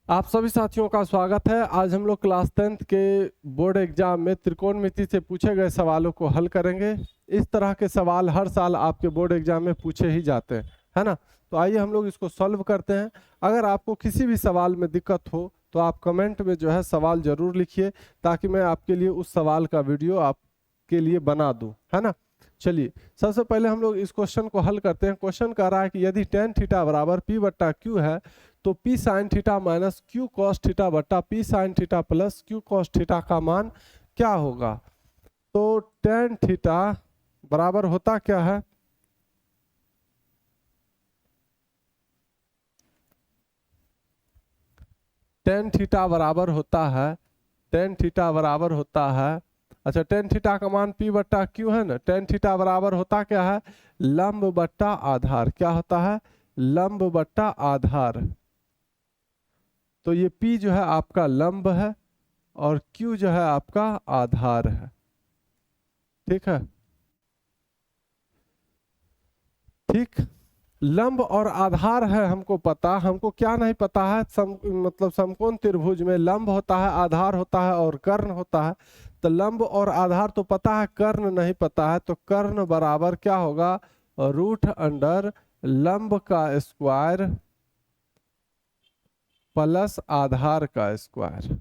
आप सभी साथियों का स्वागत है। आज हम लोग क्लास 10th के बोर्ड एग्जाम में त्रिकोणमिति से पूछे गए सवालों को हल करेंगे। इस तरह के सवाल हर साल आपके बोर्ड एग्जाम में पूछे ही जाते हैं, है ना। तो आइए हम लोग इसको सॉल्व करते हैं। अगर आपको किसी भी सवाल में दिक्कत हो तो आप कमेंट में जो है सवाल जरूर लिखिए, ताकि मैं आपके लिए उस सवाल का वीडियो आपके लिए बना दूं, है ना। चलिए सबसे पहले हम लोग इस क्वेश्चन को हल करते हैं। क्वेश्चन कह रहा है कि यदि tan थीटा बराबर p बट्टा क्यू है तो p sine theta minus Q cos theta बट्टा p sine theta plus Q cos theta का मान क्या होगा। तो tan थीटा बराबर होता क्या है, tan थीटा बराबर होता है, tan थीटा बराबर होता है, अच्छा tan थीटा का मान p बट्टा क्यू है ना। tan थीटा बराबर होता क्या है, लंब बट्टा आधार। क्या होता है, लंब बट्टा आधार। तो ये p जो है आपका लंब है और q जो है आपका आधार है, ठीक है। ठीक, लंब और आधार है हमको पता, हमको क्या नहीं पता है, मतलब समकोण त्रिभुज में लंब होता है, आधार होता है और कर्ण होता है। तो लंब और आधार तो पता है, कर्ण नहीं पता है। तो कर्ण बराबर क्या होगा, रूट अंडर लंब का स्क्वायर प्लस आधार का स्क्वायर।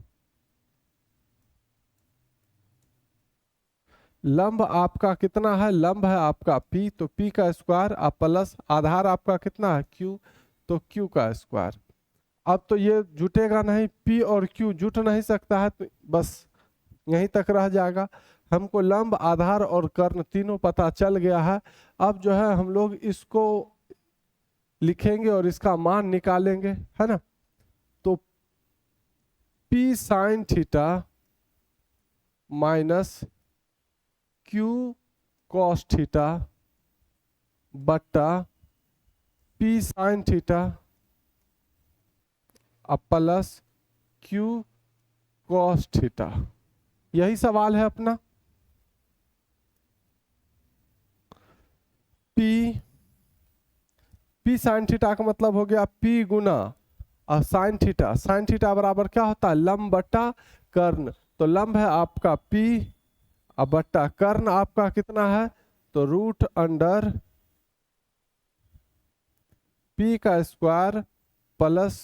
लंब आपका कितना है, लंब है आपका p, तो p का स्क्वायर आप प्लस आधार आपका कितना है q, तो q का स्क्वायर। अब तो ये जुटेगा नहीं, p और q जुट नहीं सकता है, तो बस यहीं तक रह जाएगा। हमको लंब आधार और कर्ण तीनों पता चल गया है। अब जो है हम लोग इसको लिखेंगे और इसका मान निकालेंगे, है ना। तो p sine theta minus Q cos theta बट्टा p साइन थीटा अब प्लस क्यू कॉस थीटा, यही सवाल है अपना। p साइन थीटा का मतलब हो गया p गुना साइन थीटा। साइन थीटा बराबर क्या होता है, लंब बट्टा कर्ण। तो लंब है आपका p अब बट्टा कर्ण आपका कितना है, तो रूट अंडर p का स्क्वायर प्लस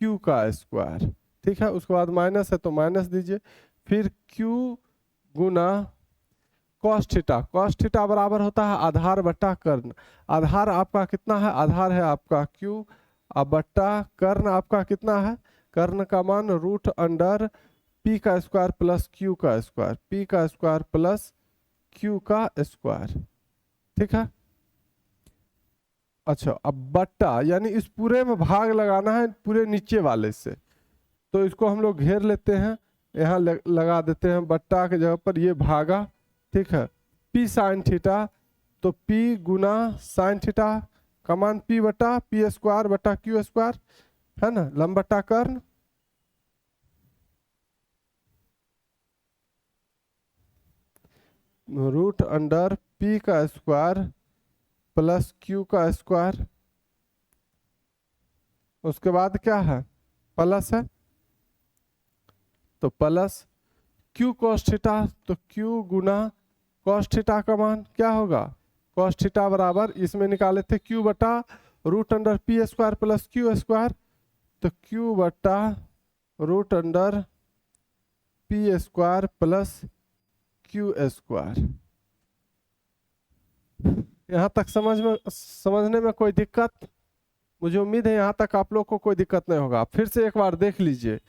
q का स्क्वायर, ठीक है। उसके बाद माइनस है तो माइनस दीजिए, फिर q गुना कॉस थीटा। कॉस थीटा बराबर होता है आधार बट्टा कर्ण। आधार आपका कितना है, आधार है आपका q अब बट्टा कर्ण आपका कितना है, कर्ण का मान रूट अंडर p का स्क्वायर प्लस q का स्क्वायर, p का स्क्वायर प्लस q का स्क्वायर, ठीक है। अच्छा अब बट्टा यानी इस पूरे में भाग लगाना है पूरे नीचे वाले से, तो इसको हम लोग घेर लेते हैं, यहाँ लगा देते हैं बट्टा के जगह पर ये भागा, ठीक है। p साइन थीटा, तो p गुना साइन थीटा का मान p बट्टा p स्क्वायर बट्टा q स्क्वायर, है ना, लंब बट्टा कर्ण। रूट अंडर p का स्क्वायर प्लस q का स्क्वायर, उसके बाद क्या है, प्लस है तो प्लस q cos थीटा, तो q गुना cos थीटा का मान क्या होगा, cos थीटा बराबर इसमें निकाले थे q बटा root under p square plus q square, तो q बटा root under p square plus q square. यहाँ तक समझने में कोई दिक्कत, मुझे उम्मीद है यहाँ तक आप लोग को कोई दिक्कत नहीं होगा। फिर से एक बार देख लीजिए,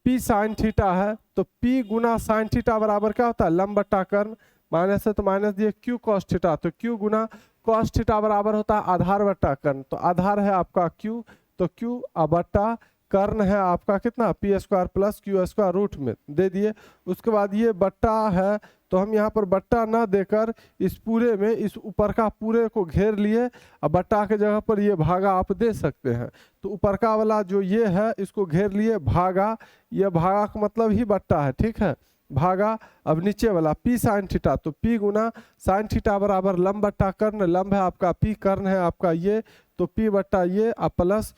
p साइन थीटा है तो p गुना साइन थीटा बराबर क्या होता है, लंब बट्टा कर्ण, माइनस है तो माइनस दिए q cos थीटा, तो q गुना cos थीटा बराबर होता है आधार बट्टा कर्ण। तो आधार है आपका q, तो q बट्टा कर्ण है आपका कितना p square plus q square root में दे दिए। उसके बाद ये बट्टा है तो हम यहाँ पर बट्टा ना देकर इस पूरे में इस ऊपर का पूरे को घेर लिए, अब बट्टा के जगह पर ये भागा आप दे सकते हैं। तो ऊपर का वाला जो ये है इसको घेर लिए भागा, ये भागा का मतलब ही बट्टा है, ठीक है, भागा। अब नीचे वाला p साइन थीटा, तो p गुना साइन थीटा बराबर लंब बट्टा कर्ण, लंब है आपका p, कर्ण है आपका ये, तो p बट्टा ये अब प्लस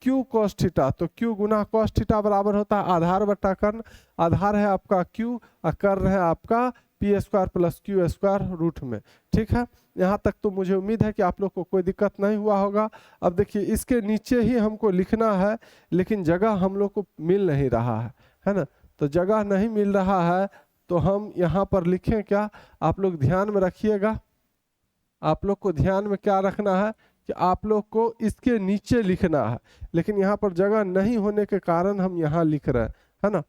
क्यू कॉस थीटा, तो क्यू गुना कॉस थीटा बराबर होता है आधार बट्टा कर्ण। आधार है आपका क्यू और कर्ण है आपका P square plus Q square root में। ठीक है, यहाँ तक तो मुझे उम्मीद है कि आप लोग को कोई दिक्कत नहीं हुआ होगा। अब देखिए इसके नीचे ही हमको लिखना है, लेकिन जगह हम लोग को मिल नहीं रहा है ना। तो जगह नहीं मिल रहा है तो हम यहाँ पर लिखें क्या, आप लोग ध्यान में रखिएगा। आप लोग को ध्यान में क्या रखना है कि आप लोग को इसके नीचे लिखना है, लेकिन यहाँ पर जगह नहीं होने के कारण हम यहाँ लिख रहे हैं, है ना।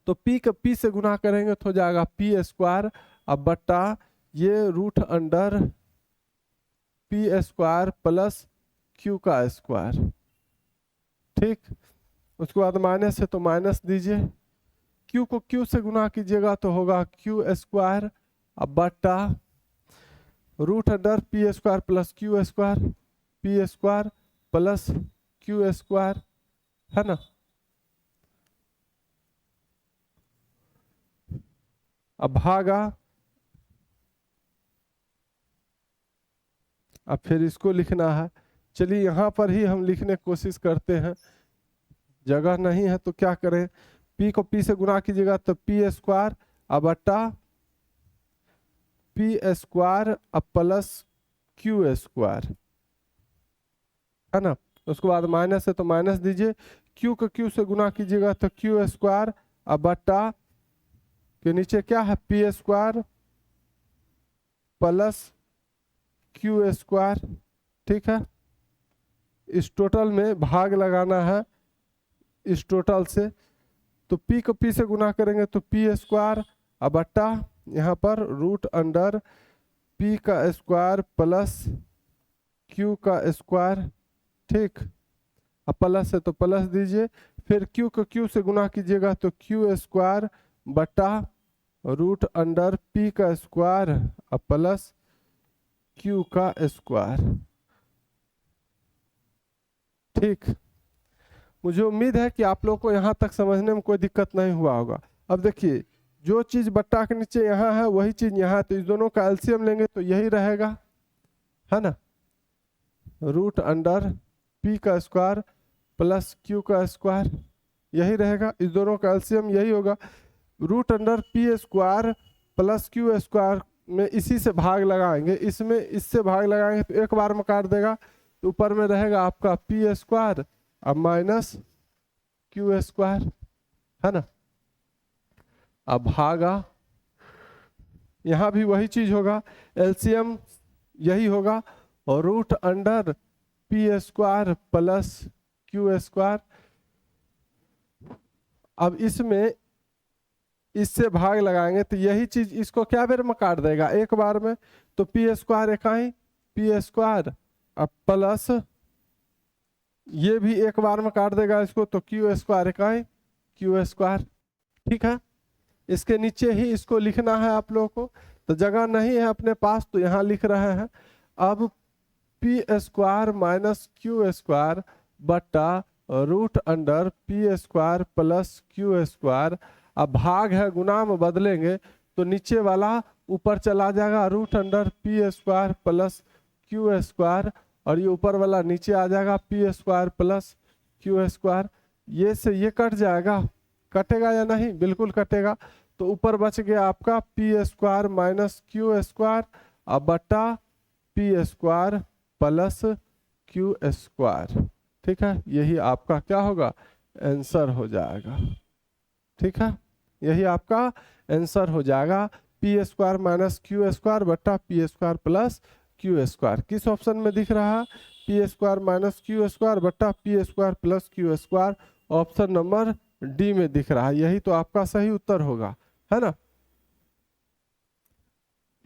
तो p का p से गुना करेंगे तो हो जाएगा पी स्क्वायर अब बट्टा ये root under P square plus Q का स्क्वायर। ठीक, उसके बाद माइनस है तो माइनस दीजिए, क्यू को क्यू से गुना कीजिएगा तो होगा क्यू स्क्वायर अब बट्टा root under P square plus Q square, P square plus Q square, है ना। अब भागा, अब फिर इसको लिखना है। चलिए यहाँ पर ही हम लिखने की कोशिश करते हैं, जगह नहीं है तो क्या करें, p को p से गुना कीजिएगा तो पी स्क्वायर अब बट्टा पी स्क्वायर अब प्लस क्यू स्क्वायर, है ना। उसके बाद माइनस है तो माइनस दीजिए, q को q से गुना कीजिएगा तो क्यू स्क्वायर अब बट्टा के नीचे क्या है p square plus Q square. ठीक है, इस टोटल में भाग लगाना है इस टोटल से, तो p को p से गुना करेंगे तो पी स्क्वायर अब बट्टा यहाँ पर रूट अंडर p का स्क्वायर प्लस q का स्क्वायर। ठीक, अब प्लस है तो प्लस दीजिए, फिर q को q से गुना कीजिएगा तो क्यू स्क्वायर बटा रूट अंडर p का स्क्वायर अब प्लस q का स्क्वायर। ठीक, मुझे उम्मीद है कि आप लोग को यहाँ तक समझने में कोई दिक्कत नहीं हुआ होगा। अब देखिए जो चीज़ बट्टा के नीचे यहाँ है वही चीज़ यहाँ है, तो इस दोनों का एलसीएम लेंगे तो यही रहेगा, है ना, रूट अंडर p का स्क्वायर प्लस q का स्क्वायर, यही रहेगा। इस दोनों का एलसीएम यही होगा, root under P square plus Q square में इसी से भाग लगाएंगे, इसमें इससे भाग लगाएंगे तो एक बार में काट देगा, तो ऊपर में रहेगा आपका पी स्क्वायर अब माइनस क्यू स्क्वायर, है ना। अब भागा, यहाँ भी वही चीज होगा, एलसीएम यही होगा, और root under P square plus Q square. अब इसमें इससे भाग लगाएंगे तो यही चीज इसको क्या बेर में काट देगा, एक बार में, तो पी स्क्वायर इकाई पी स्क्वायर अब प्लस ये भी एक बार में काट देगा इसको, तो क्यू स्क्वायर इकाई क्यू स्क्वायर। ठीक है, इसके नीचे ही इसको लिखना है आप लोगों को, तो जगह नहीं है अपने पास तो यहाँ लिख रहे हैं। अब p square minus q square बट्टा root under P square plus Q square. अब भाग है गुना में बदलेंगे तो नीचे वाला ऊपर चला जाएगा, root under P square plus Q square, और ये ऊपर वाला नीचे आ जाएगा P square plus Q square. ये से ये कट जाएगा, कटेगा या नहीं, बिल्कुल कटेगा, तो ऊपर बच गया आपका P square minus q square अब बट्टा p square plus Q square. ठीक है, यही आपका क्या होगा, आंसर हो जाएगा। ठीक है, यही आपका आंसर हो जाएगा, P square minus q square बट्टा p square plus Q square. किस ऑप्शन में दिख रहा है, p square minus q square बट्टा p square plus Q square, option number D में दिख रहा है, यही तो आपका सही उत्तर होगा, है ना।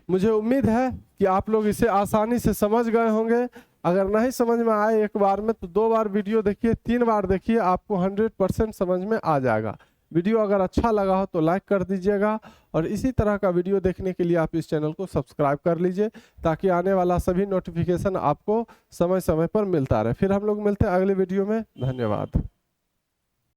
मुझे उम्मीद है कि आप लोग इसे आसानी से समझ गए होंगे। अगर नहीं समझ में आए एक बार में तो 2 बार वीडियो देखिए, 3 बार देखिए, आपको 100% समझ में आ जाएगा। वीडियो अगर अच्छा लगा हो तो लाइक कर दीजिएगा, और इसी तरह का वीडियो देखने के लिए आप इस चैनल को सब्सक्राइब कर लीजिए, ताकि आने वाला सभी नोटिफिकेशन आपको समय समय पर मिलता रहे। फिर हम लोग मिलते हैं अगले वीडियो में, धन्यवाद।